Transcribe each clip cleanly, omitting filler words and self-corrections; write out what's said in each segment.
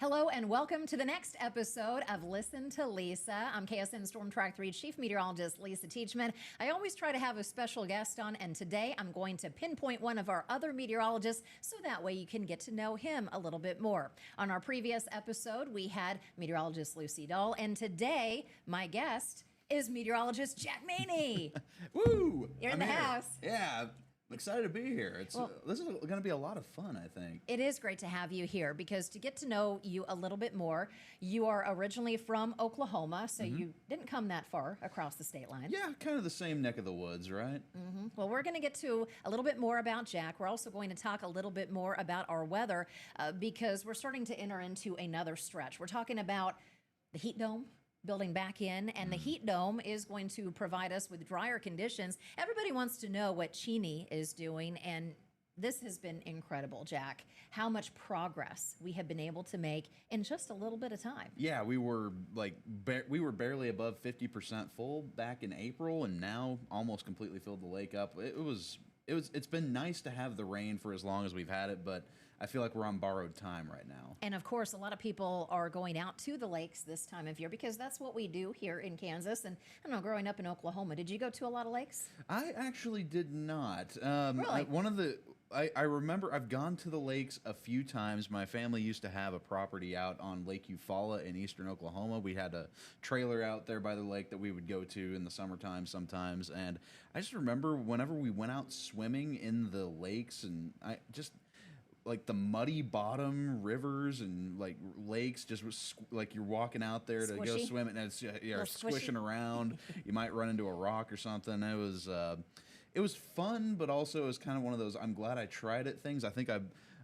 Hello and welcome to the next episode of Listen to Lisa. I'm KSN Storm Track 3 Chief Meteorologist Lisa Teachman. I always try to have a special guest on, and today I'm going to pinpoint one of our other meteorologists so that way you can get to know him a little bit more. On our previous episode, we had meteorologist Lucy Dahl, and today my guest is meteorologist Jack Maney. Woo! You're in the house. Yeah, I'm excited to be here. This is going to be a lot of fun, I think. It is great to have you here because to get to know you a little bit more, you are originally from Oklahoma, so you didn't come that far across the state line. Yeah, kind of the same neck of the woods, right? Well, we're going to get to a little bit more about Jack. We're also going to talk a little bit more about our weather because we're starting to enter into another stretch. We're talking about the heat dome building back in, and the heat dome is going to provide us with drier conditions. Everybody wants to know what Cheney is doing, and this has been incredible, Jack, how much progress we have been able to make in just a little bit of time. Yeah, we were barely above 50% full back in April, and now almost completely filled the lake up. It's been nice to have the rain for as long as we've had it, but I feel like we're on borrowed time right now. And of course, a lot of people are going out to the lakes this time of year because that's what we do here in Kansas. And I don't know, growing up in Oklahoma, did you go to a lot of lakes? I actually did not. Really? I remember I've gone to the lakes a few times. My family used to have a property out on Lake Eufaula in eastern Oklahoma. We had a trailer out there by the lake that we would go to in the summertime sometimes. And I just remember whenever we went out swimming in the lakes, and I just like the muddy bottom rivers and like lakes, just like you're walking out there to go Squishy. swim, and it's you're Little squishing squishy. around. You might run into a rock or something. It was fun, but also it was kind of one of those I'm glad I tried it things. I think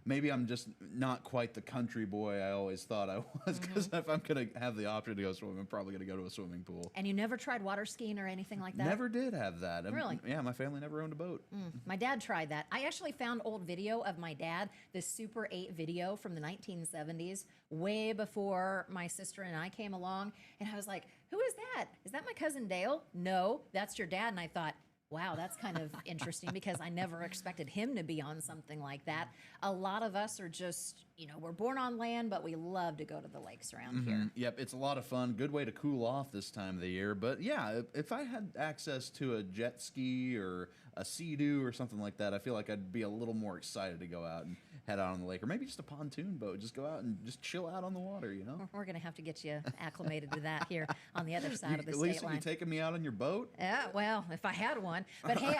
maybe I'm just not quite the country boy I always thought I was, because if I'm going to have the option to go swim, I'm probably going to go to a swimming pool. And you never tried water skiing or anything like that? Never did have that. Really? Yeah, my family never owned a boat. My dad tried that. I actually found old video of my dad, this Super 8 video from the 1970s, way before my sister and I came along. And I was like, who is that? Is that my cousin Dale? No, that's your dad. And I thought, wow, that's kind of interesting because I never expected him to be on something like that. A lot of us are just, we're born on land, but we love to go to the lakes around here. Yep, it's a lot of fun. Good way to cool off this time of the year. But yeah, if I had access to a jet ski or a Sea-Doo or something like that, I feel like I'd be a little more excited to go out and head out on the lake, or maybe just a pontoon boat. Just go out and just chill out on the water, We're going to have to get you acclimated to that here on the other side of the state Lisa, line. you taking me out on your boat? Yeah, well, if I had one. But hey,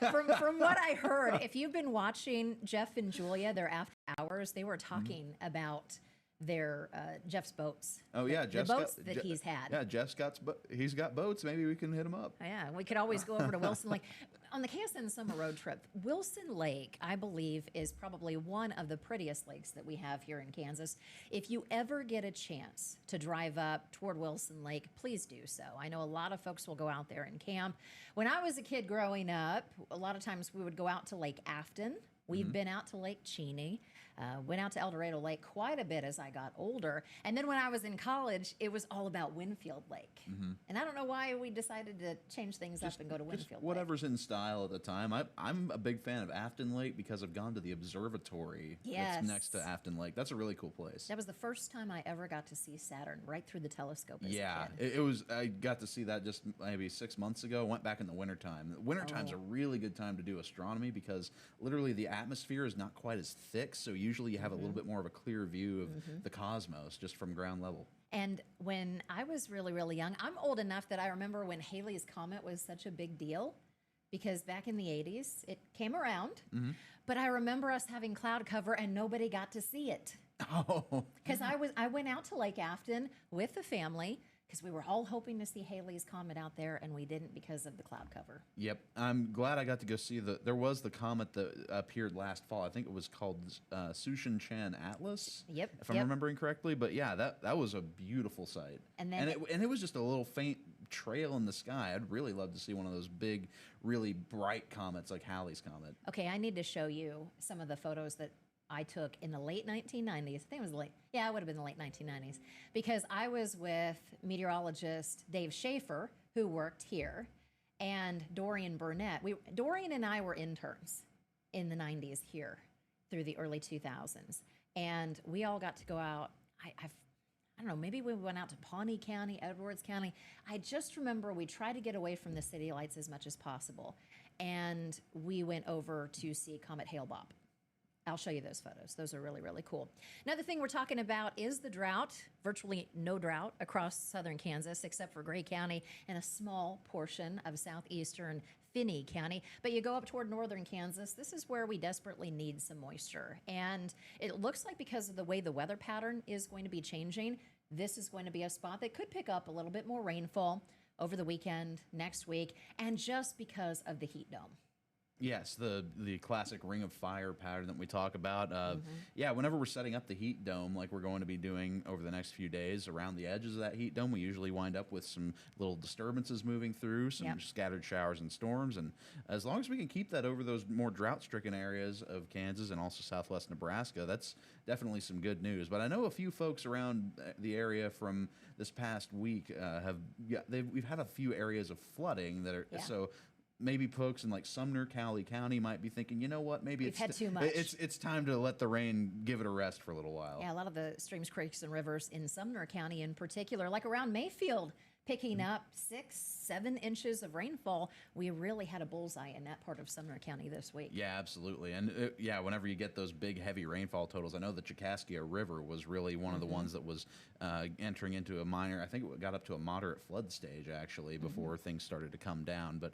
from what I heard, if you've been watching Jeff and Julia, their after hours, they were talking about their Jeff's boats. Oh yeah, the boats that he's had. Yeah, he's got boats. Maybe we can hit him up. Yeah, we could always go over to Wilson Lake. On the KSN summer road trip, Wilson Lake, I believe, is probably one of the prettiest lakes that we have here in Kansas. If you ever get a chance to drive up toward Wilson Lake, please do so. I know a lot of folks will go out there and camp. When I was a kid growing up, a lot of times we would go out to Lake Afton. We've been out to Lake Cheney, went out to El Dorado Lake quite a bit as I got older. And then when I was in college, it was all about Winfield Lake. And I don't know why we decided to change things up and go to Winfield Lake. Whatever's in style at the time. I'm a big fan of Afton Lake because I've gone to the observatory that's next to Afton Lake. That's a really cool place. That was the first time I ever got to see Saturn right through the telescope as a kid. It was. I got to see that just maybe 6 months ago. Went back in the wintertime. Wintertime's a really good time to do astronomy because literally the atmosphere is not quite as thick, so usually you have a little bit more of a clear view of the cosmos just from ground level. And when I was really, really young, I'm old enough that I remember when Halley's Comet was such a big deal because back in the 80s, it came around, but I remember us having cloud cover and nobody got to see it. Oh. Because I went out to Lake Afton with the family because we were all hoping to see Halley's Comet out there, and we didn't because of the cloud cover. Yep. I'm glad I got to go see there was the comet that appeared last fall. I think it was called Sushin-Chan Atlas. Yep. If I'm remembering correctly. But yeah, that was a beautiful sight. And it was just a little faint trail in the sky. I'd really love to see one of those big, really bright comets like Halley's Comet. Okay, I need to show you some of the photos that I took in the late 1990s. I think it was it would have been the late 1990s, because I was with meteorologist Dave Schaefer, who worked here, and Dorian Burnett. Dorian and I were interns in the 90s here through the early 2000s, and we all got to go out. I don't know, maybe we went out to Pawnee County, Edwards County. I just remember we tried to get away from the city lights as much as possible. And we went over to see Comet Hale-Bopp. I'll show you those photos. Those are really, really cool. Another thing we're talking about is the drought. Virtually no drought across southern Kansas except for Gray County and a small portion of southeastern Finney County. But you go up toward northern Kansas, this is where we desperately need some moisture. And it looks like because of the way the weather pattern is going to be changing, this is going to be a spot that could pick up a little bit more rainfall over the weekend, next week, and just because of the heat dome. Yes, the classic ring of fire pattern that we talk about. Yeah, whenever we're setting up the heat dome, like we're going to be doing over the next few days around the edges of that heat dome, we usually wind up with some little disturbances moving through, some scattered showers and storms. And as long as we can keep that over those more drought-stricken areas of Kansas and also southwest Nebraska, that's definitely some good news. But I know a few folks around the area from this past week we've had a few areas of flooding that are so. Maybe folks in like Sumner, Cowley County might be thinking, you know what, maybe We've had too much. It's time to let the rain give it a rest for a little while. Yeah, a lot of the streams, creeks, and rivers in Sumner County in particular, like around Mayfield, picking up 6-7 inches of rainfall. We really had a bullseye in that part of Sumner County this week. Yeah, absolutely. And whenever you get those big, heavy rainfall totals, I know the Chicaskia River was really one of the ones that was entering into a minor, I think it got up to a moderate flood stage, actually, before things started to come down. But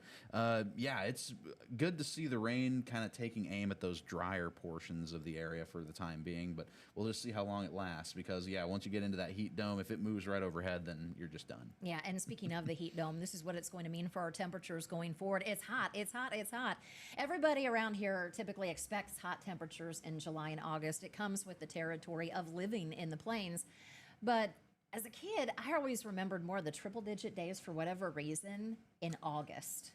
it's good to see the rain kind of taking aim at those drier portions of the area for the time being. But we'll just see how long it lasts because, once you get into that heat dome, if it moves right overhead, then you're just done. Yeah, and speaking of the heat dome, this is what it's going to mean for our temperatures going forward. It's hot, it's hot, it's hot. Everybody around here typically expects hot temperatures in July and August. It comes with the territory of living in the plains. But as a kid, I always remembered more of the triple-digit days for whatever reason in August.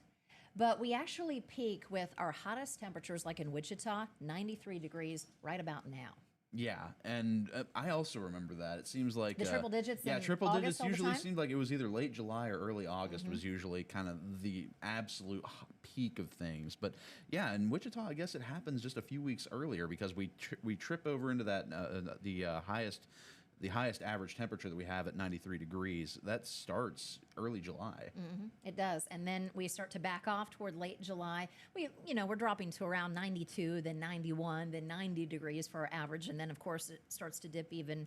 But we actually peak with our hottest temperatures, like in Wichita, 93 degrees right about now. Yeah, and I also remember that. It seems like the triple digits. Yeah, triple August digits usually seemed like it was either late July or early August was usually kind of the absolute peak of things. But yeah, in Wichita, I guess it happens just a few weeks earlier because we trip over into that the highest average temperature that we have at 93 degrees. That starts early July. It does. And then we start to back off toward late July. We're dropping to around 92, then 91, then 90 degrees for our average. And then, of course, it starts to dip even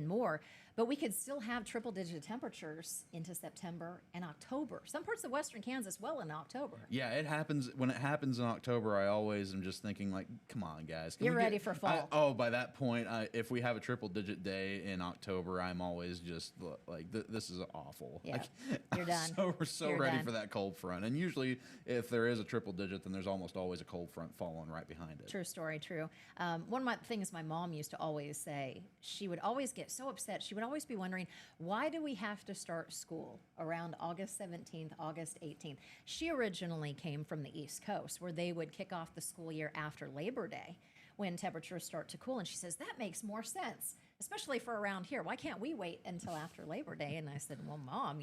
more. But we could still have triple-digit temperatures into September and October. Some parts of western Kansas well in October. Yeah, it happens. When it happens in October, I always am just thinking, like, come on, guys. You're ready for fall. By that point, if we have a triple-digit day in October, I'm always just like, this is awful. Yeah, like, you're done. We're so You're ready done. for that cold front. And usually, if there is a triple-digit, then there's almost always a cold front following right behind it. True story, true. One of my things my mom used to always say, she would always get so upset. She would always be wondering, why do we have to start school around August 17th, August 18th? She originally came from the East Coast, where they would kick off the school year after Labor Day when temperatures start to cool. And she says, that makes more sense, especially for around here. Why can't we wait until after Labor Day? And I said, well, Mom,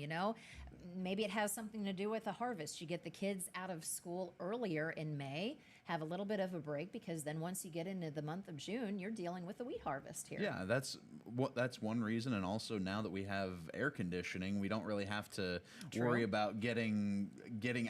maybe it has something to do with the harvest. You get the kids out of school earlier in May, have a little bit of a break, because then once you get into the month of June, you're dealing with the wheat harvest here. Yeah, that's one reason. And also now that we have air conditioning, we don't really have to worry about getting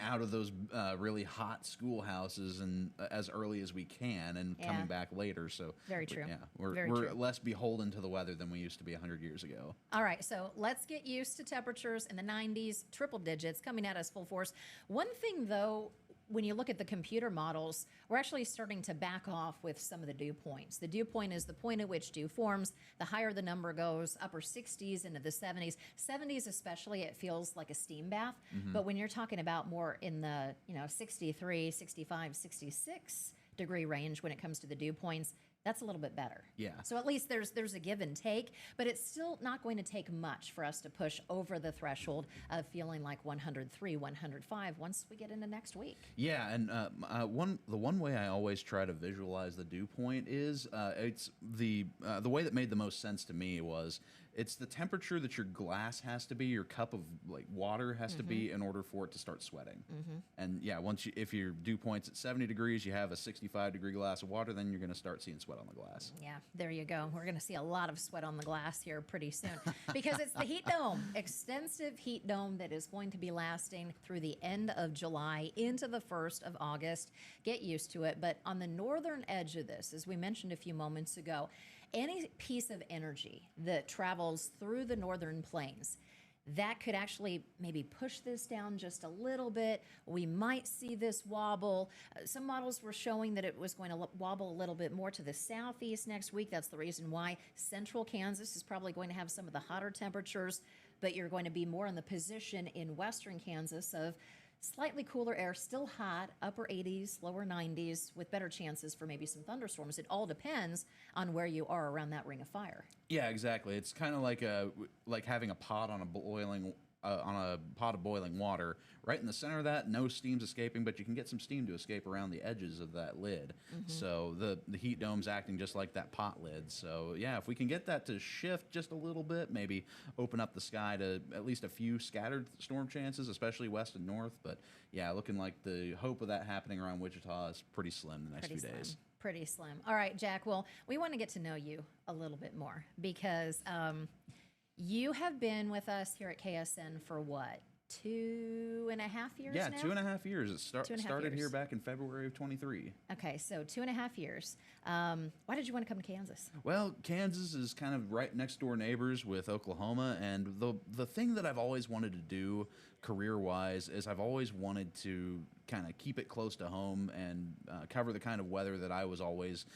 out of those really hot schoolhouses and as early as we can and coming back later. So very true. We're less beholden to the weather than we used to be 100 years ago. All right, so let's get used to temperatures in the 90s, triple digits coming at us full force. One thing, though, when you look at the computer models, we're actually starting to back off with some of the dew points. The dew point is the point at which dew forms. The higher the number goes, upper 60s into the 70s. 70s especially, it feels like a steam bath. But when you're talking about more in the 63, 65, 66 degree range when it comes to the dew points, that's a little bit better. Yeah. So at least there's a give and take, but it's still not going to take much for us to push over the threshold of feeling like 103, 105 once we get into next week. Yeah, and the one way I always try to visualize the dew point is it's the way that made the most sense to me was It's the temperature that your glass has to be, your cup of like water has to be in order for it to start sweating. And yeah, if your dew point's at 70 degrees, you have a 65-degree glass of water, then you're going to start seeing sweat on the glass. Yeah, there you go. We're going to see a lot of sweat on the glass here pretty soon because it's the heat dome, extensive heat dome that is going to be lasting through the end of July into the 1st of August. Get used to it. But on the northern edge of this, as we mentioned a few moments ago, any piece of energy that travels through the northern plains, that could actually maybe push this down just a little bit. We might see this wobble. Some models were showing that it was going to wobble a little bit more to the southeast next week. That's the reason why central Kansas is probably going to have some of the hotter temperatures, but you're going to be more in the position in western Kansas of slightly cooler air, still hot, upper 80s, lower 90s, with better chances for maybe some thunderstorms. It all depends on where you are around that ring of fire. Yeah, exactly. It's kind of like having a pot on a pot of boiling water. Right in the center of that, no steam's escaping, but you can get some steam to escape around the edges of that lid. So the heat dome's acting just like that pot lid. So yeah, if we can get that to shift just a little bit, maybe open up the sky to at least a few scattered storm chances, especially west and north. But yeah, looking like the hope of that happening around Wichita is pretty slim the next few days. Pretty slim. All right, Jack. Well, we want to get to know you a little bit more because you have been with us here at KSN for what? 2.5 years Yeah, now? 2.5 years. It started years. here back in February of 23. Okay, so 2.5 years. Why did you want to come to Kansas? Well, Kansas is kind of right next door neighbors with Oklahoma, and the thing that I've always wanted to do career-wise is I've always wanted to kind of keep it close to home and cover the kind of weather that I was always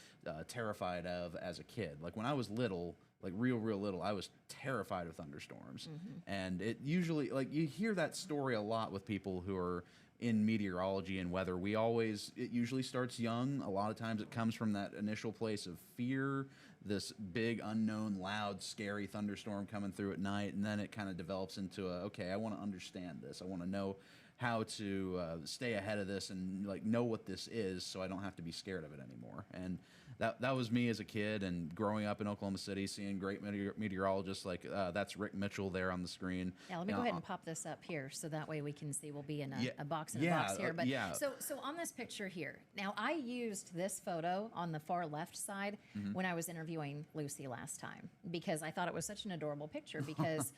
terrified of as a kid. Like when I was little, like real little, I was terrified of thunderstorms. And it usually, like you hear that story a lot with people who are in meteorology and weather. It usually starts young. A lot of times it comes from that initial place of fear, this big, unknown, loud, scary thunderstorm coming through at night. And then it kind of develops into okay, I want to understand this. I want to know how to stay ahead of this and like know what this is so I don't have to be scared of it anymore. And that was me as a kid and growing up in Oklahoma City, seeing great meteorologists like that's Rick Mitchell there on the screen. Yeah, let me go ahead and pop this up here so that way we can see. We'll be in a box in a box here. But so on this picture here, now I used this photo on the far left side when I was interviewing Lucy last time because I thought it was such an adorable picture because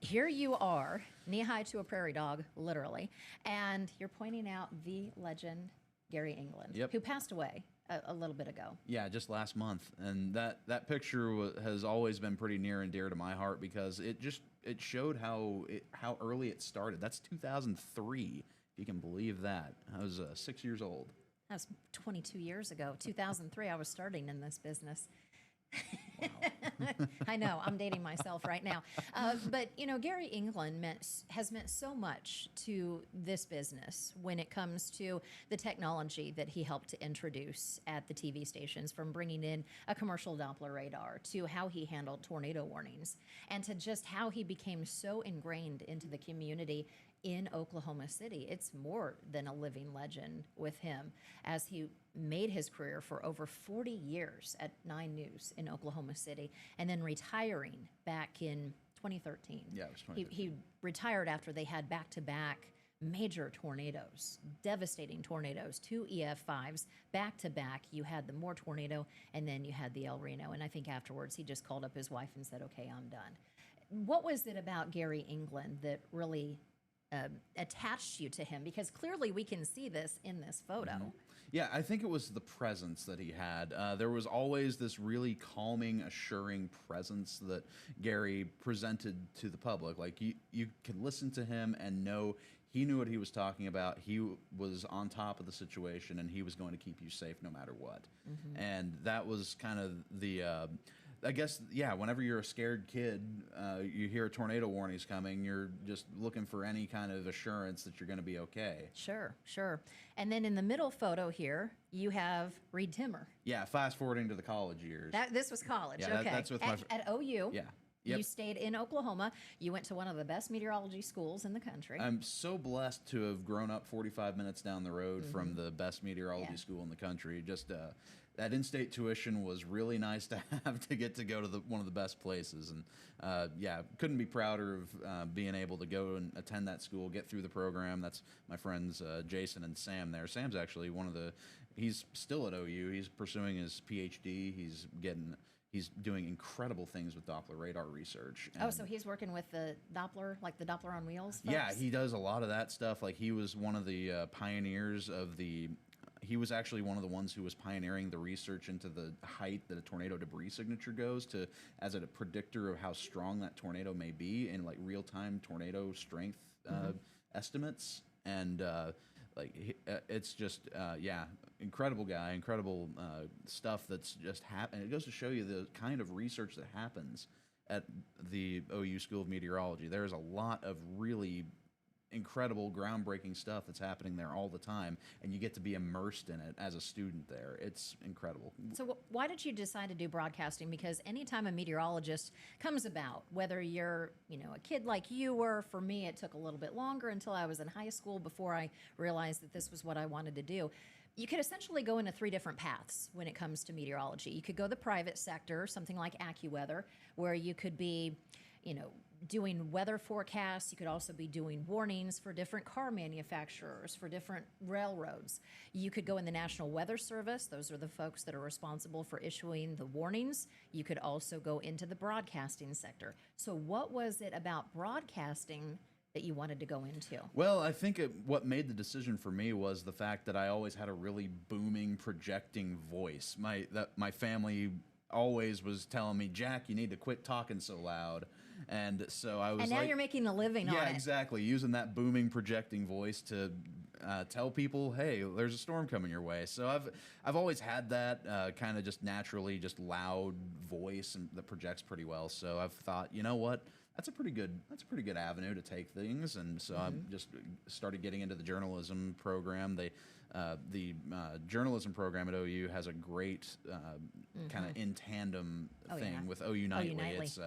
here you are, knee-high to a prairie dog, literally, and you're pointing out the legend Gary England, who passed away a little bit ago. Yeah, just last month. And that picture has always been pretty near and dear to my heart because it showed how early it started. That's 2003, if you can believe that. I was 6 years old. That was 22 years ago. 2003, I was starting in this business. I know, I'm dating myself right now. But, you know, Gary England has meant so much to this business when it comes to the technology that he helped to introduce at the TV stations, from bringing in a commercial Doppler radar to how he handled tornado warnings and to just how he became so ingrained into the community in Oklahoma City. It's more than a living legend with him, as he made his career for over 40 years at 9 News in Oklahoma City, and then retiring back in 2013. Yeah, it was 2013. He retired after they had back-to-back major tornadoes, devastating tornadoes, 2 EF5s back-to-back. You had the Moore tornado, and then you had the El Reno. And I think afterwards he just called up his wife and said, okay, I'm done. What was it about Gary England that really attached you to him? Because clearly we can see this in this photo. Yeah, I think it was the presence that he had. There was always this really calming, assuring presence that Gary presented to the public. Like you could listen to him and know he knew what he was talking about. He was on top of the situation, and he was going to keep you safe no matter what. And that was kind of the I guess, yeah, whenever you're a scared kid, you hear a tornado warning's coming, you're just looking for any kind of assurance that you're going to be okay. Sure, sure. And then in the middle photo here, you have Reed Timmer. Yeah, fast forwarding to the college years. This was college, yeah, okay. That's with at OU. Yeah. Yep. You stayed in Oklahoma. You went to one of the best meteorology schools in the country. I'm so blessed to have grown up 45 minutes down the road from the best meteorology school in the country. Just that in-state tuition was really nice to have to get to go to one of the best places. And yeah, couldn't be prouder of being able to go and attend that school, get through the program. That's my friends Jason and Sam there. Sam's actually he's still at OU. He's pursuing his PhD. He's doing incredible things with Doppler radar research. Oh, so he's working with the Doppler, like the Doppler on wheels folks? Yeah, he does a lot of that stuff. Like he was one of the pioneers of he was actually one of the ones who was pioneering the research into the height that a tornado debris signature goes to as a predictor of how strong that tornado may be in like real-time tornado strength estimates. And it's just yeah, incredible guy, incredible stuff that's just happened. It goes to show you the kind of research that happens at the OU School of Meteorology. There's a lot of really incredible, groundbreaking stuff that's happening there all the time, and you get to be immersed in it as a student there. It's incredible. So why did you decide to do broadcasting? Because anytime a meteorologist comes about, whether you're, a kid like you were, for me, it took a little bit longer until I was in high school before I realized that this was what I wanted to do. You could essentially go into 3 different paths when it comes to meteorology. You could go the private sector, something like AccuWeather, where you could be, doing weather forecasts. You could also be doing warnings for different car manufacturers, for different railroads. You could go in the National Weather Service. Those are the folks that are responsible for issuing the warnings. You could also go into the broadcasting sector. So what was it about broadcasting that you wanted to go into? Well, I think what made the decision for me was the fact that I always had a really booming, projecting voice. My family always was telling me, Jack, you need to quit talking so loud. And so I was and now you're making a living on it. Yeah, exactly. Using that booming, projecting voice to tell people, hey, there's a storm coming your way. So I've always had that kind of just naturally just loud voice and that projects pretty well. So I've thought, you know what? That's a pretty good avenue to take things. And so I just started getting into the journalism program. The journalism program at OU has a great kind of in tandem thing with OU Nightly. It's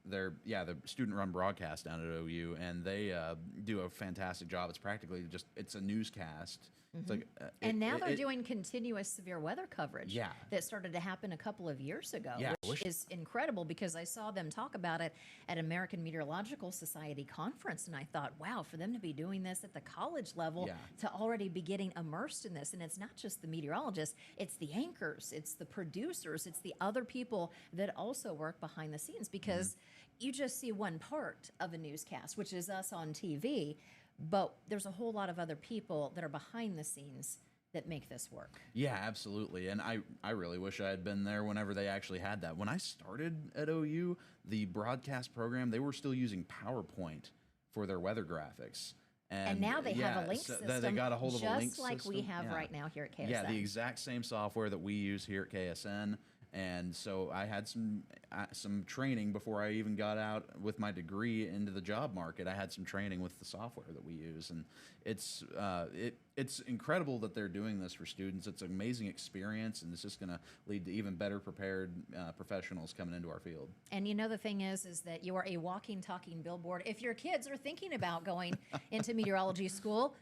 they're the student-run broadcast down at OU, and they do a fantastic job. It's practically it's a newscast. It's like, and now they're doing continuous severe weather coverage. Yeah. That started to happen a couple of years ago, Yeah, which is incredible because I saw them talk about it at American Meteorological Society conference, and I thought, wow, for them to be doing this at the college level, to already be getting immersed in this, and it's not just the meteorologists, it's the anchors, it's the producers, it's the other people that also work behind the scenes, because you just see one part of a newscast, which is us on TV, but there's a whole lot of other people that are behind the scenes that make this work. Yeah, absolutely. And I really wish I had been there whenever they actually had that. When I started at OU, the broadcast program, they were still using PowerPoint for their weather graphics. And now they have a link system, they got a hold of a link just like system. we have right now here at KSN. Yeah, the exact same software that we use here at KSN. And so I had some training before I even got out with my degree into the job market. I had some training with the software that we use, and it's incredible that they're doing this for students. It's an amazing experience, and it's just going to lead to even better prepared professionals coming into our field. And the thing is that you are a walking, talking billboard. If your kids are thinking about going into meteorology school,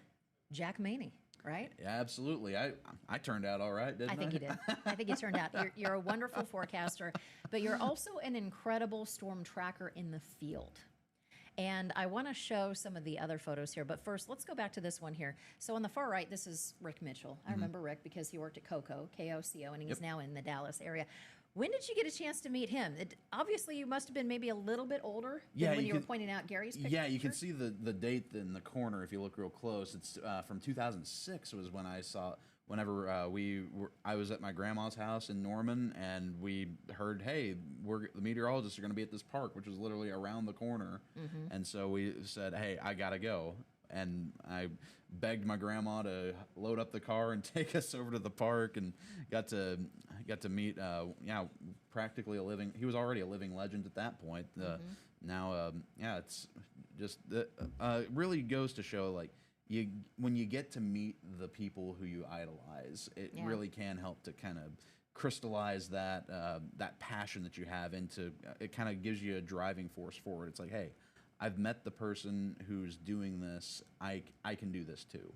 Jack Maney. Right? Yeah, absolutely. I turned out all right, didn't I? I think you did. I think you turned out. You're a wonderful forecaster, but you're also an incredible storm tracker in the field. And I want to show some of the other photos here, but first, let's go back to this one here. So on the far right, this is Rick Mitchell. I remember Rick because he worked at KOCO, and he's now in the Dallas area. When did you get a chance to meet him? Obviously, you must have been maybe a little bit older than when you were pointing out Gary's picture. Yeah, you can see the date in the corner if you look real close. It's from 2006 was when I saw whenever I was at my grandma's house in Norman, and we heard, hey, the meteorologists are going to be at this park, which was literally around the corner. And so we said, hey, I got to go. And I begged my grandma to load up the car and take us over to the park, and got to meet practically a living. He was already a living legend at that point. Now it's just it really goes to show, like, when you get to meet the people who you idolize, it really can help to kind of crystallize that passion that you have into. It kind of gives you a driving force forward. It's like, hey, I've met the person who's doing this. I can do this too.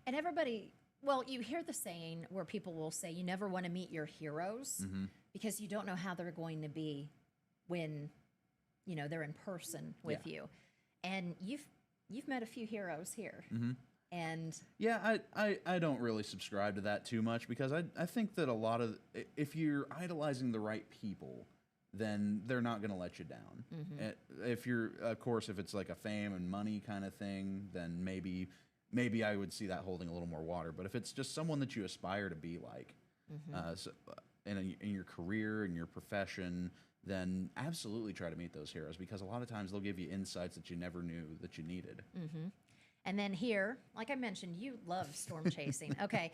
And everybody Well, you hear the saying where people will say you never want to meet your heroes because you don't know how they're going to be when, they're in person with you. And you've met a few heroes here. And yeah, I don't really subscribe to that too much because I think that a lot of, if you're idolizing the right people, then they're not going to let you down. If you're, of course, if it's like a fame and money kind of thing, then maybe I would see that holding a little more water. But if it's just someone that you aspire to be like, in your career, in your profession, then absolutely try to meet those heroes because a lot of times they'll give you insights that you never knew that you needed. And then here, like I mentioned, you love storm chasing. Okay.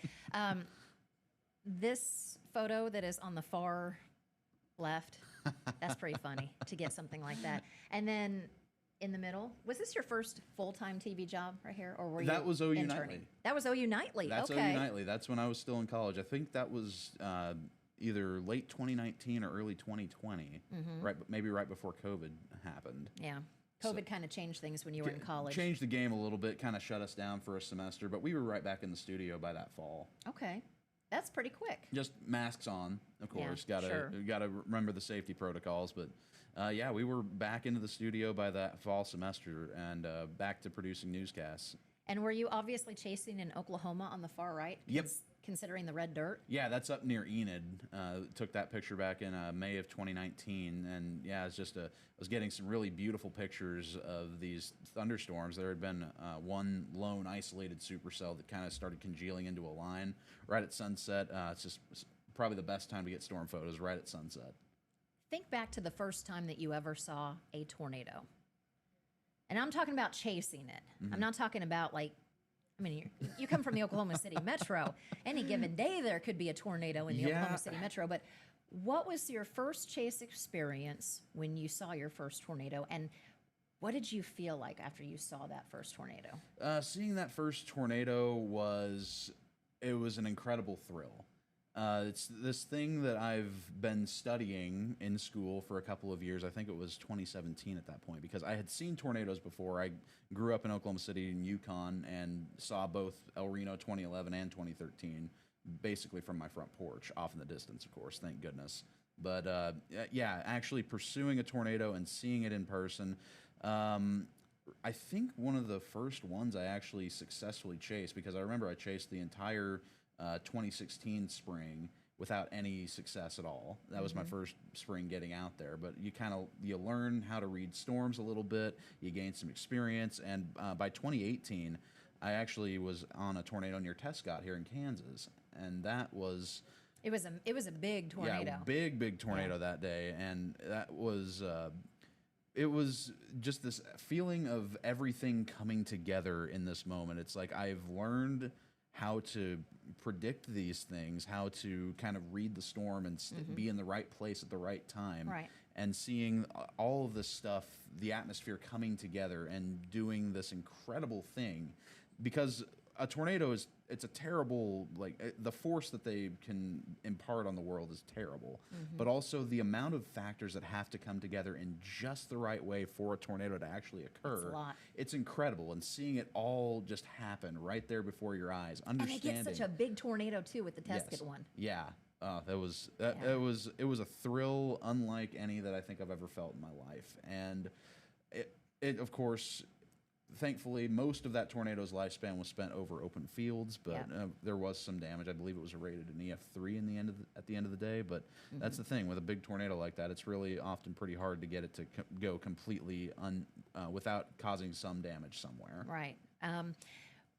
This photo that is on the far left, that's pretty funny to get something like that. And then in the middle, was this your first full-time TV job right here? Or were you That was OU interning? Nightly. That was OU Nightly. That's okay. OU Nightly. That's when I was still in college. I think that was either late 2019 or early 2020, maybe right before COVID happened. Yeah. COVID kind of changed things when you were in college. Changed the game a little bit, kind of shut us down for a semester, but we were right back in the studio by that fall. Okay. That's pretty quick. Just masks on, of course. Yeah, Gotta remember the safety protocols, but yeah, we were back into the studio by that fall semester and back to producing newscasts. And were you obviously chasing in Oklahoma on the far right? Yep. Considering the red dirt? Yeah, that's up near Enid. Took that picture back in May of 2019, and yeah, I was getting some really beautiful pictures of these thunderstorms. There had been one lone isolated supercell that kind of started congealing into a line right at sunset. It's probably the best time to get storm photos, right at sunset. Think back to the first time that you ever saw a tornado. And I'm talking about chasing it. I'm not talking about you come from the Oklahoma City Metro. Any given day there could be a tornado in the Oklahoma City Metro. But what was your first chase experience when you saw your first tornado? And what did you feel like after you saw that first tornado? Seeing that first tornado was an incredible thrill. It's this thing that I've been studying in school for a couple of years. I think it was 2017 at that point because I had seen tornadoes before. I grew up in Oklahoma City and Yukon and saw both El Reno 2011 and 2013 basically from my front porch, off in the distance, of course, thank goodness. But yeah, actually pursuing a tornado and seeing it in person, I think one of the first ones I actually successfully chased because I remember I chased the entire 2016 spring without any success at all. That was my first spring getting out there, but you learn how to read storms a little bit, you gain some experience, and by 2018 I actually was on a tornado near Tescott here in Kansas, and that was it was a big tornado. Yeah, big tornado that day, and that was it was just this feeling of everything coming together in this moment. It's like I've learned how to predict these things, how to kind of read the storm and be in the right place at the right time. Right. And seeing all of this stuff, the atmosphere coming together and doing this incredible thing. Because a tornado it's a terrible, the force that they can impart on the world is terrible. But also the amount of factors that have to come together in just the right way for a tornado to actually occur. It's a lot. It's incredible. And seeing it all just happen right there before your eyes, understanding. And they get such a big tornado too with the Tescott one. Yeah. It was a thrill unlike any that I think I've ever felt in my life. And it of course, thankfully, most of that tornado's lifespan was spent over open fields, but there was some damage. I believe it was rated an EF3 at the end of the day. But that's the thing with a big tornado like that; it's really often pretty hard to get it to go completely without causing some damage somewhere. Right.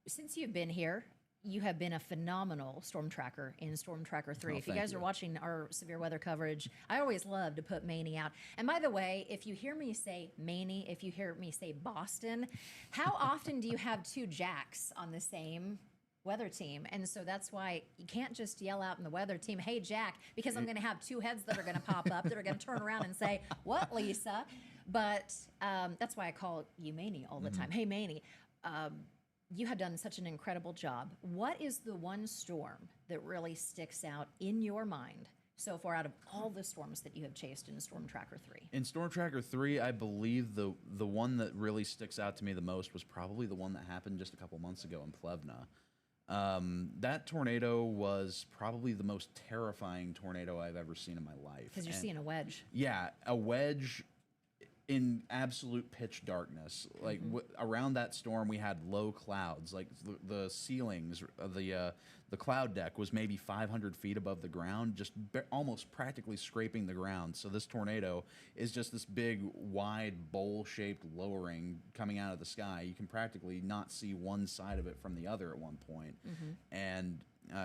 Since you've been here, you have been a phenomenal storm tracker in Storm Tracker 3. Oh, if you guys are watching our severe weather coverage, I always love to put Maney out. And by the way, if you hear me say Maney, if you hear me say Boston, how often do you have two Jacks on the same weather team? And so that's why you can't just yell out in the weather team, hey, Jack, because I'm going to have two heads that are going to pop up that are going to turn around and say, what, Lisa? But that's why I call you Maney all the time. Hey, Maney. You have done such an incredible job. What is the one storm that really sticks out in your mind so far out of all the storms that you have chased in Storm Tracker 3? In Storm Tracker 3, I believe the one that really sticks out to me the most was probably the one that happened just a couple months ago in Plevna. That tornado was probably the most terrifying tornado I've ever seen in my life. Because you're seeing a wedge. Yeah, a wedge in absolute pitch darkness. Like around that storm, we had low clouds. Like the ceilings, the cloud deck was maybe 500 feet above the ground, just almost practically scraping the ground. So this tornado is just this big, wide, bowl-shaped lowering coming out of the sky. You can practically not see one side of it from the other at one point. And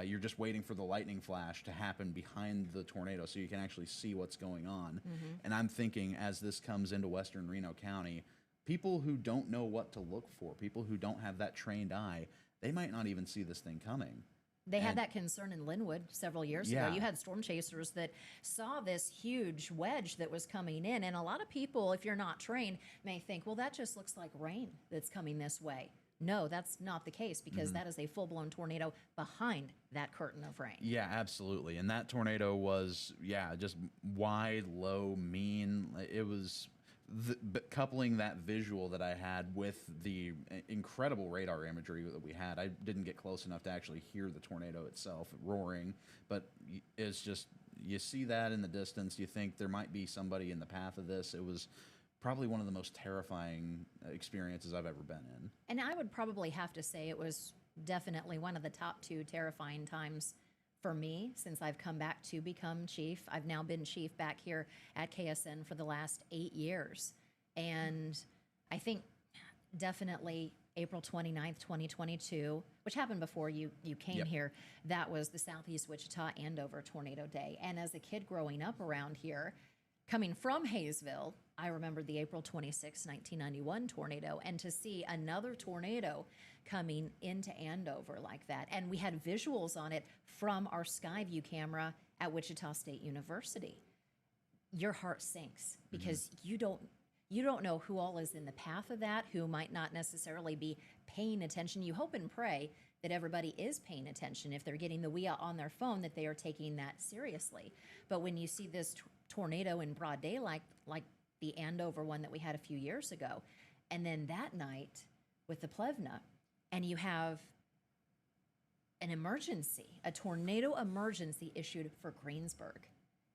you're just waiting for the lightning flash to happen behind the tornado so you can actually see what's going on. And I'm thinking, as this comes into western Reno County, people who don't know what to look for, people who don't have that trained eye, they might not even see this thing coming. They had that concern in Linwood several years ago. Yeah. You had storm chasers that saw this huge wedge that was coming in. And a lot of people, if you're not trained, may think, well, that just looks like rain that's coming this way. No, that's not the case, because that is a full-blown tornado behind that curtain of rain. Yeah, absolutely. And that tornado was, just wide, low, mean. It was but coupling that visual that I had with the incredible radar imagery that we had. I didn't get close enough to actually hear the tornado itself roaring, but it's just, you see that in the distance, you think there might be somebody in the path of this. It was probably one of the most terrifying experiences I've ever been in. And I would probably have to say it was definitely one of the top 2 terrifying times for me since I've come back to become chief. I've now been chief back here at KSN for the last 8 years. And I think definitely April 29th, 2022, which happened before you came here, that was the Southeast Wichita Andover Tornado Day. And as a kid growing up around here, coming from Hayesville, I remember the April 26, 1991 tornado, and to see another tornado coming into Andover like that. And we had visuals on it from our Skyview camera at Wichita State University. Your heart sinks because you don't know who all is in the path of that, who might not necessarily be paying attention. You hope and pray that everybody is paying attention. If they're getting the WIA on their phone, that they are taking that seriously. But when you see this tornado in broad daylight, like the Andover one that we had a few years ago, and then that night with the Plevna, and you have an emergency, a tornado emergency issued for Greensburg.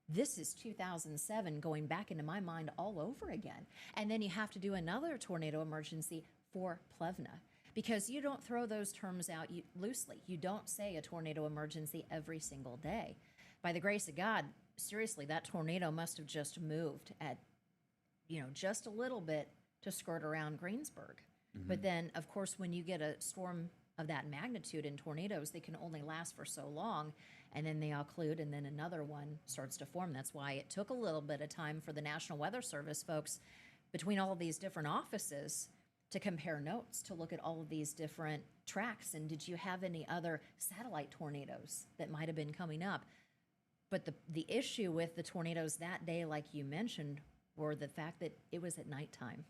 This is 2007 going back into my mind all over again. And then you have to do another tornado emergency for Plevna, because you don't throw those terms out loosely. You don't say a tornado emergency every single day. By the grace of God, seriously, that tornado must have just moved at, just a little bit to skirt around Greensburg. But then, of course, when you get a storm of that magnitude in tornadoes, they can only last for so long, and then they occlude, and then another one starts to form. That's why it took a little bit of time for the National Weather Service folks between all of these different offices to compare notes, to look at all of these different tracks. And did you have any other satellite tornadoes that might have been coming up? But the issue with the tornadoes that day, like you mentioned, were the fact that it was at nighttime.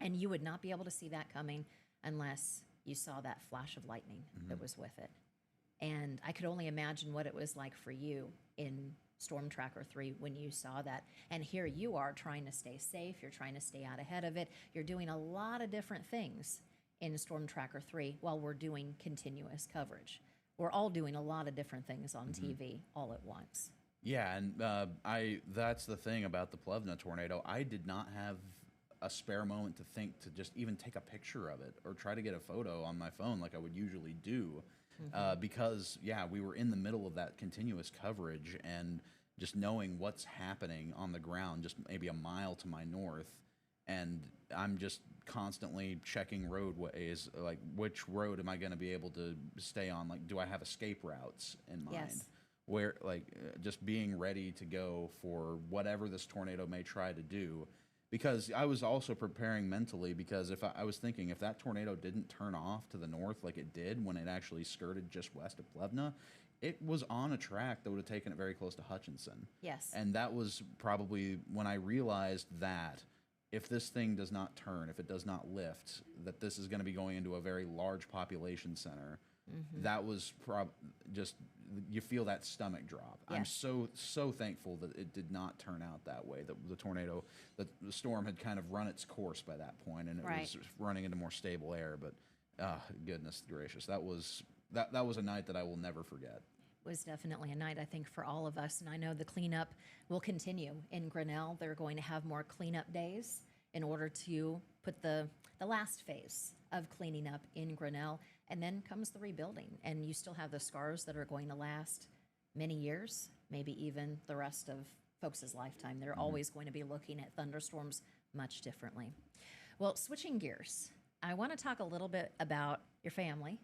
And you would not be able to see that coming unless you saw that flash of lightning that was with it. And I could only imagine what it was like for you in Storm Tracker 3 when you saw that. And here you are trying to stay safe. You're trying to stay out ahead of it. You're doing a lot of different things in Storm Tracker 3 while we're doing continuous coverage. We're all doing a lot of different things on TV all at once. Yeah, and that's the thing about the Plevna tornado. I did not have a spare moment to think to just even take a picture of it or try to get a photo on my phone like I would usually do, because we were in the middle of that continuous coverage, and just knowing what's happening on the ground just maybe a mile to my north, and I'm just constantly checking roadways, like which road am I going to be able to stay on, like do I have escape routes in mind? Yes. Where just being ready to go for whatever this tornado may try to do. Because I was also preparing mentally, because if I was thinking if that tornado didn't turn off to the north like it did when it actually skirted just west of Plevna, it was on a track that would have taken it very close to Hutchinson. Yes. And that was probably when I realized that if this thing does not turn, if it does not lift, that this is going to be going into a very large population center. That was just, you feel that stomach drop. Yes. I'm so thankful that it did not turn out that way. The tornado, the storm had kind of run its course by that point, and it was running into more stable air. But goodness gracious, that was that was a night that I will never forget. Was definitely a night, I think, for all of us. And I know the cleanup will continue in Grinnell. They're going to have more cleanup days in order to put the last phase of cleaning up in Grinnell. And then comes the rebuilding. And you still have the scars that are going to last many years, maybe even the rest of folks' lifetime. They're always going to be looking at thunderstorms much differently. Well, switching gears, I want to talk a little bit about your family.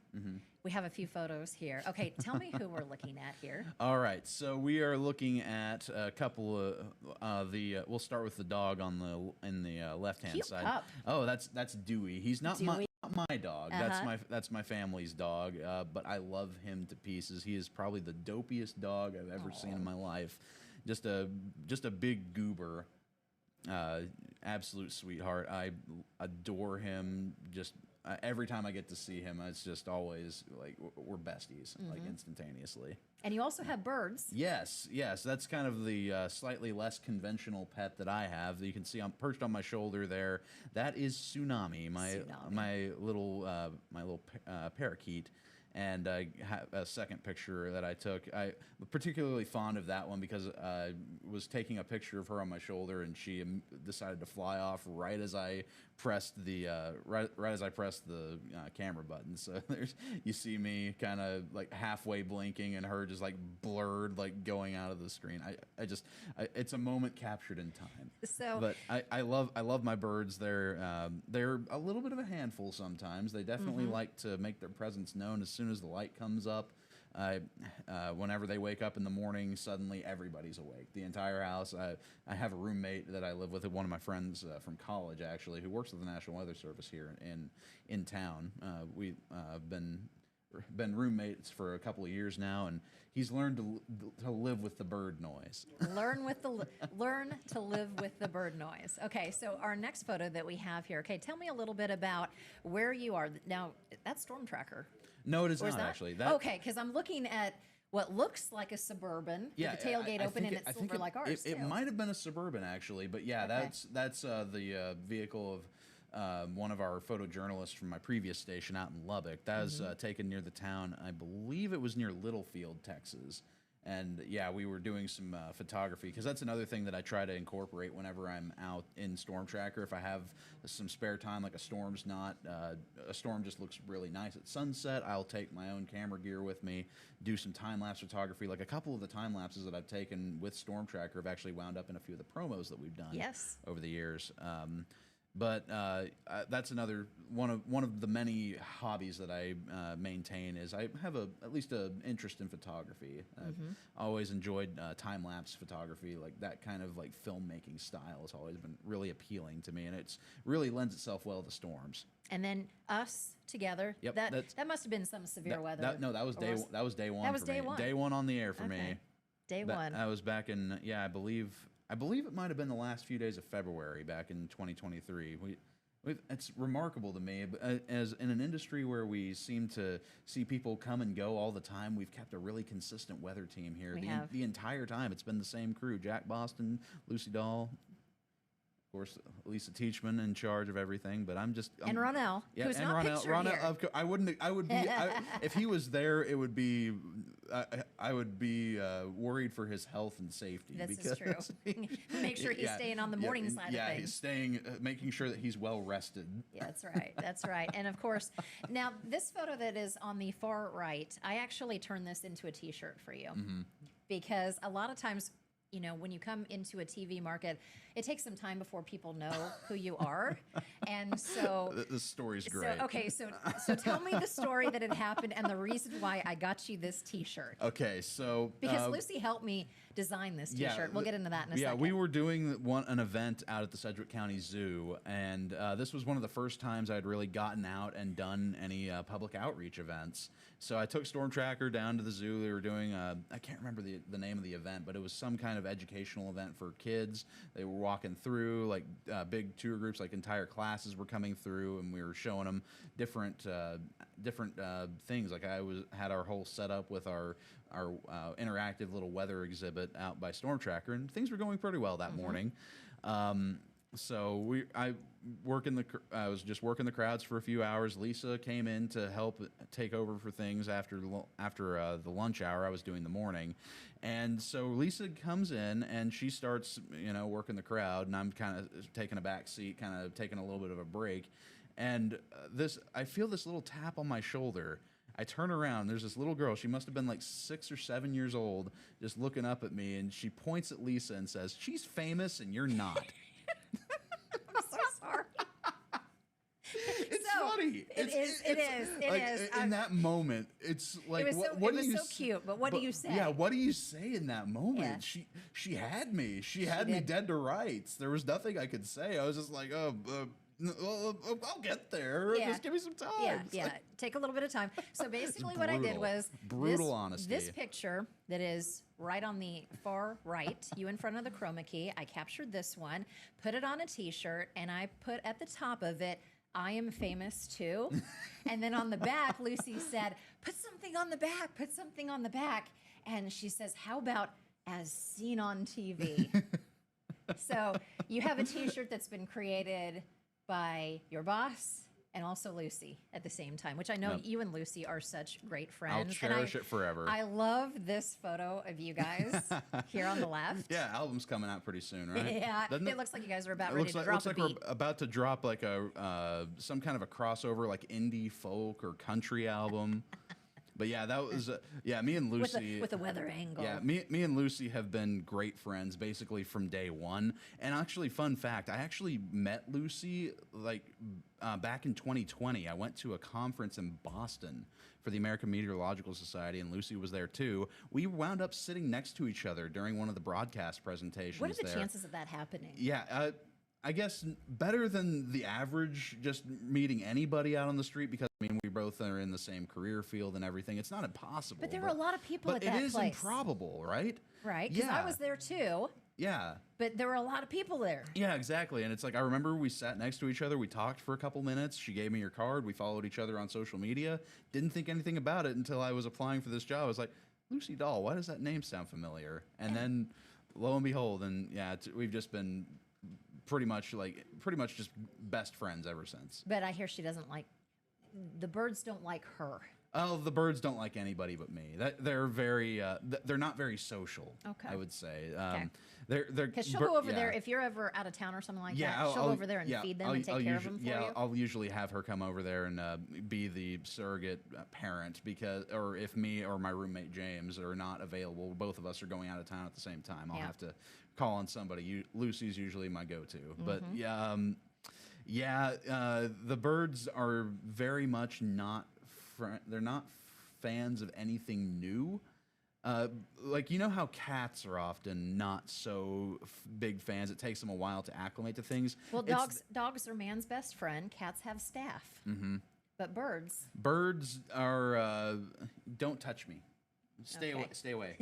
We have a few photos here. Okay, tell me who we're looking at here. All right, so we are looking at a couple of we'll start with the dog on the left hand Cute side. pup. Oh, that's Dewey. He's not Dewey. not my dog. That's my family's dog. But I love him to pieces. He is probably the dopiest dog I've ever seen in my life. Just a big goober. Absolute sweetheart. I adore him. Just every time I get to see him, it's just always like we're besties, like instantaneously. And you also have birds. Yes. That's kind of the slightly less conventional pet that I have. That you can see perched on my shoulder there. That is Tsunami, my little parakeet. And I have a second picture that I took. I'm particularly fond of that one because I was taking a picture of her on my shoulder, and she decided to fly off right as I pressed the camera button. So you see me kind of like halfway blinking, and her just like blurred, like going out of the screen. It's a moment captured in time. So, but I love my birds. They're a little bit of a handful sometimes. They definitely like to make their presence known as soon as the light comes up. Whenever they wake up in the morning, suddenly everybody's awake. The entire house. I have a roommate that I live with, one of my friends from college, actually, who works with the National Weather Service here in town. We've been roommates for a couple of years now, and he's learned to live with the bird noise. Learn to live with the bird noise. Okay, so our next photo that we have here. Okay, tell me a little bit about where you are now. That's Storm Tracker. No, it is not actually. Okay, because I'm looking at what looks like a Suburban with the tailgate open and it's silver like ours. It might have been a Suburban actually, but yeah, Okay. that's the vehicle of one of our photojournalists from my previous station out in Lubbock. That was taken near the town. I believe it was near Littlefield, Texas. And yeah, we were doing some photography because that's another thing that I try to incorporate whenever I'm out in Storm Tracker. If I have some spare time, like a storm just looks really nice at sunset, I'll take my own camera gear with me, do some time-lapse photography. Like a couple of the time lapses that I've taken with Storm Tracker have actually wound up in a few of the promos that we've done over the years. But that's another one of the many hobbies that I maintain is I have at least an interest in photography. I've always enjoyed time-lapse photography, like that kind of like filmmaking style has always been really appealing to me, and it's really lends itself well to storms. And then us together. Yep, that must have been some severe weather. That was day one. That was day one. Day one on the air for me. Day one. I was back in I believe it might have been the last few days of February back in 2023. It's remarkable to me, as in an industry where we seem to see people come and go all the time, we've kept a really consistent weather team here. The entire time. It's been the same crew: Jack Boston, Lucy Dahl, of course, Lisa Teachman in charge of everything. But and Ronell, who's not pictured here. I would be if he was there. It would be. I would be worried for his health and safety. This is true. Make sure he's staying on the morning side of things. Yeah, he's staying, making sure that he's well rested. Yeah, that's right. That's right. And of course, now this photo that is on the far right, I actually turned this into a T-shirt for you because a lot of times, when you come into a TV market, it takes some time before people know who you are. And so the story's great. So tell me the story that had happened and the reason why I got you this T-shirt. Okay, so because Lucy helped me design this T-shirt. We'll get into that in a second. Yeah, we were doing an event out at the Sedgwick County Zoo, and this was one of the first times I'd really gotten out and done any public outreach events. So I took Storm Tracker down to the zoo. They were doing I can't remember the name of the event, but it was some kind of educational event for kids. They were walking through like big tour groups, like entire classes were coming through, and we were showing them different things. Like had our whole setup with our interactive little weather exhibit out by Storm Tracker, and things were going pretty well that morning. I was just working the crowds for a few hours. Lisa came in to help take over for things after the lunch hour. I was doing the morning, and so Lisa comes in and she starts working the crowd, and I'm kind of taking a back seat, kind of taking a little bit of a break, and I feel this little tap on my shoulder. I turn around. There's this little girl. She must have been like 6 or 7 years old, just looking up at me, and she points at Lisa and says, "She's famous, and you're not." I'm so sorry. It's funny. It is. In that moment, it's like, it was what do you so cute, but what do you say? Yeah, what do you say in that moment? Yeah. She had me. She had me did. dead to rights. There was nothing I could say. I was just like, I'll get there. Yeah. Just give me some time. Yeah, It's yeah. like, Take a little bit of time. So basically, what I did brutal. was Brutal honesty. This picture that is right on the far right, you in front of the chroma key. I captured this one, put it on a T-shirt, and I put at the top of it, "I am famous too." And then on the back, Lucy said, "Put something on the back. Put something on the back." And she says, "How about as seen on TV?" So you have a T-shirt that's been created by your boss and also Lucy at the same time, which I know Yep. you and Lucy are such great friends. I'll And cherish it forever. I love this photo of you guys here on the left. Yeah, album's coming out pretty soon, right? Yeah, Doesn't it looks like you guys are about It ready looks to like, drop looks a like beat. we're about to drop like a some kind of a crossover, like indie folk or country album. But yeah, that was me and Lucy with a weather angle. Yeah, me and Lucy have been great friends basically from day one. And actually, fun fact, I actually met Lucy back in 2020. I went to a conference in Boston for the American Meteorological Society, and Lucy was there too. We wound up sitting next to each other during one of the broadcast presentations. What are the there. chances of that happening? Yeah, I guess better than the average, just meeting anybody out on the street, because I mean we both are in the same career field and everything. It's not impossible. But there were a lot of people at that But it is place. improbable, right? Right? Because Yeah. I was there too, Yeah. but there were a lot of people there. Yeah, exactly. And it's like, I remember we sat next to each other. We talked for a couple minutes. She gave me her card. We followed each other on social media. Didn't think anything about it until I was applying for this job. I was like, Lucy Dahl, why does that name sound familiar? And then lo and behold, we've just been pretty much just best friends ever since. But I hear she doesn't like, the birds don't like her. Oh, the birds don't like anybody but me. They're very, they're not very social. Okay. I would say. Okay. They're Because she'll go over there, if you're ever out of town or something like that, she'll go over there and feed them and take care of them for you. I'll usually have her come over there and be the surrogate parent, or if me or my roommate James are not available, both of us are going out of town at the same time, I'll have to call on somebody. Lucy's usually my go-to. But the birds are very much not. They're not fans of anything new. Like, you know how cats are often not so big fans. It takes them a while to acclimate to things. Well, dogs are man's best friend. Cats have staff. Mm-hmm. But birds are don't touch me. Stay away.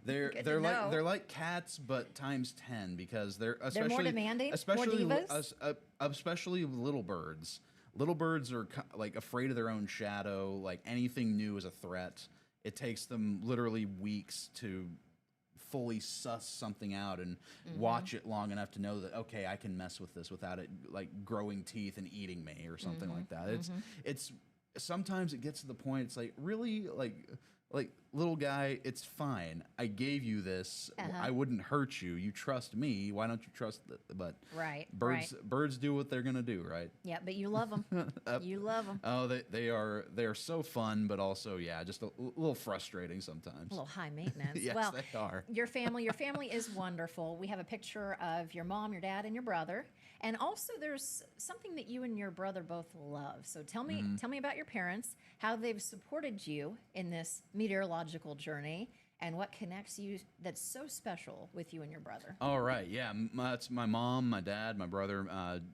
They're like cats, but times 10, because they're more demanding, especially more divas? Especially little birds. Little birds are like afraid of their own shadow. Like, anything new is a threat. It takes them literally weeks to fully suss something out and watch it long enough to know that, okay, I can mess with this without it like growing teeth and eating me or something like that. It's sometimes it gets to the point, it's like, really, like little guy, it's fine. I gave you this. I wouldn't hurt you. You trust me. Why don't you trust but Right. birds do what they're gonna do, right? Yeah, but you love them. You love them. Oh, they are so fun, but also just a little frustrating sometimes. A little high maintenance. Yes, well, they are. Your family is wonderful. We have a picture of your mom, your dad, and your brother. And also there's something that you and your brother both love. So tell me about your parents, how they've supported you in this meteorological journey, and what connects you that's so special with you and your brother. All right, yeah, that's my mom, my dad, my brother,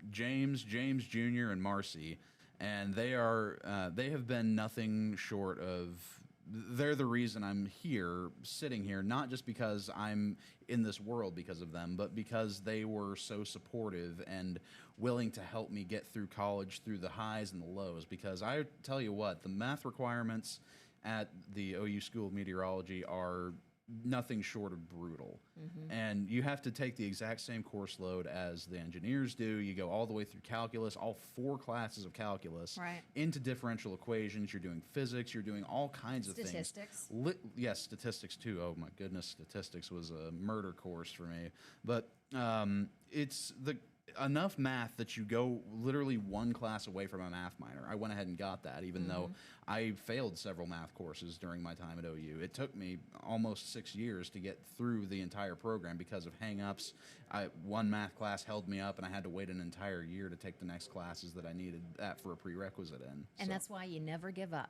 James Jr. and Marcy, and they have been nothing short of. They're the reason I'm here, sitting here, not just because I'm in this world because of them, but because they were so supportive and willing to help me get through college, through the highs and the lows. Because I tell you what, the math requirements at the OU School of Meteorology are nothing short of brutal. And you have to take the exact same course load as the engineers do. You go all the way through calculus, all 4 classes of calculus, Right. into differential equations. You're doing physics. You're doing all kinds of things. Statistics. Yes, statistics too. Oh my goodness, statistics was a murder course for me. But it's enough math that you go literally 1 class away from a math minor. I went ahead and got that, even though I failed several math courses during my time at OU. It took me almost 6 years to get through the entire program because of hang-ups. One math class held me up, and I had to wait an entire year to take the next classes that I needed that for a prerequisite in. And that's why you never give up.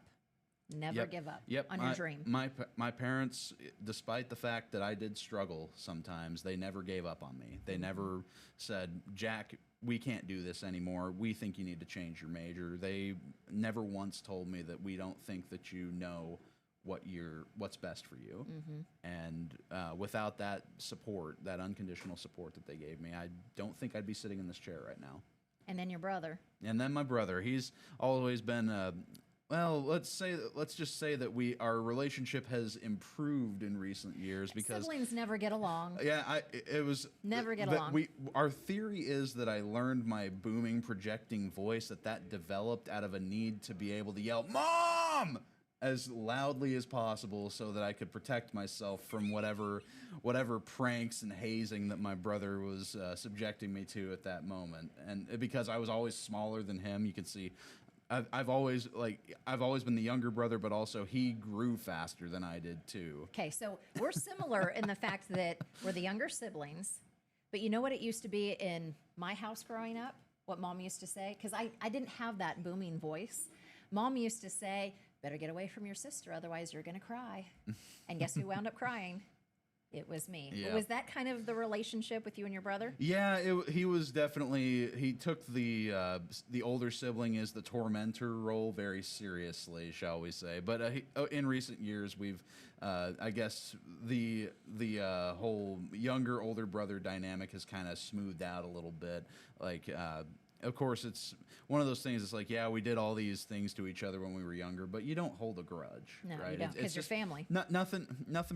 Never give up on your dream. My parents, despite the fact that I did struggle sometimes, they never gave up on me. They never said, Jack, we can't do this anymore. We think you need to change your major. They never once told me that we don't think that you know what's best for you. And without that support, that unconditional support that they gave me, I don't think I'd be sitting in this chair right now. And then your brother. And then my brother, he's always been well, let's just say that our relationship has improved in recent years because siblings never get along. Yeah, it was Never get along. Our theory is that I learned my booming projecting voice that developed out of a need to be able to yell "Mom!" as loudly as possible so that I could protect myself from whatever pranks and hazing that my brother was subjecting me to at that moment. And because I was always smaller than him, you can see I've always been the younger brother, but also he grew faster than I did too. Okay, so we're similar in the fact that we're the younger siblings, but you know what it used to be in my house growing up? What Mom used to say? Because I didn't have that booming voice. Mom used to say, better get away from your sister, otherwise you're going to cry. And guess who wound up crying? It was me. Yeah. Was that kind of the relationship with you and your brother? Yeah, he was definitely, he took the older sibling as the tormentor role very seriously, shall we say. But in recent years, we've, I guess, the whole younger, older brother dynamic has kind of smoothed out a little bit. Like, of course, it's one of those things. It's like, yeah, we did all these things to each other when we were younger, but you don't hold a grudge, No, right? you don't, because you're family. Nothing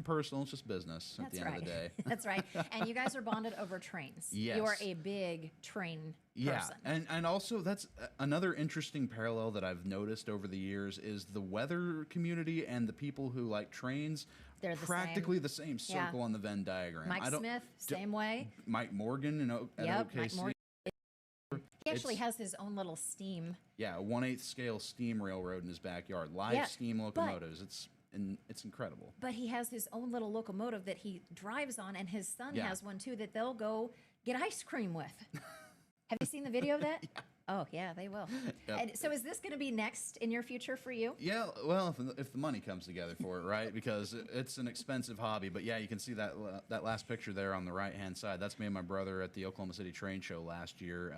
personal. It's just business at the end of the day. That's right. And you guys are bonded over trains. Yes. You are a big train person. And also that's another interesting parallel that I've noticed over the years is the weather community and the people who like trains. They're the practically the same circle on the Venn diagram. Mike Smith, same way. Mike Morgan, at OKC. Mike Morgan. He actually has his own little steam. Yeah, a 1/8 scale steam railroad in his backyard. Live steam locomotives. It's incredible. But he has his own little locomotive that he drives on, and his son has one too that they'll go get ice cream with. Have you seen the video of that? Yeah. Oh, yeah, they will. Yep. And so is this going to be next in your future for you? Yeah, well, if the money comes together for it, right? Because it's an expensive hobby. But yeah, you can see that last picture there on the right-hand side. That's me and my brother at the Oklahoma City Train Show last year.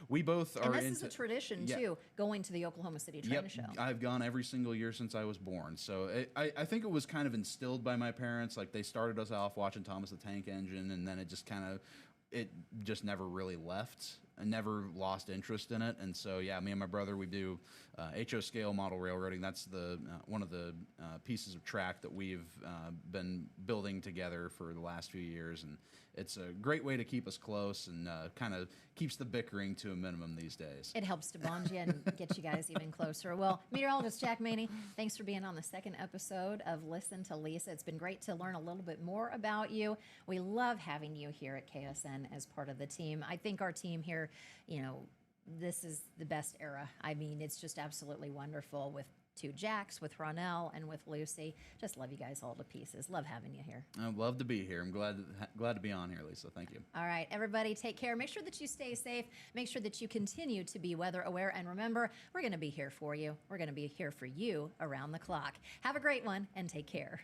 We both are And this is a tradition, too, going to the Oklahoma City Train Show. I've gone every single year since I was born. So I think it was kind of instilled by my parents. Like, they started us off watching Thomas the Tank Engine, and then it just never really left. I never lost interest in it, and so yeah, me and my brother, we do HO scale model railroading. That's the one of the pieces of track that we've been building together for the last few years, and it's a great way to keep us close and kind of keeps the bickering to a minimum these days. It helps to bond you and get you guys even closer. Well, meteorologist Jack Maney, thanks for being on the second episode of Listen to Lisa. It's been great to learn a little bit more about you. We love having you here at KSN as part of the team. I think our team here, this is the best era. I mean, it's just absolutely wonderful with two Jacks, with Ronell, and with Lucy. Just love you guys all to pieces. Love having you here. I'd love to be here. I'm glad to be on here, Lisa. Thank you. All right, everybody, take care. Make sure that you stay safe. Make sure that you continue to be weather aware. And remember, we're going to be here for you. We're going to be here for you around the clock. Have a great one, and take care.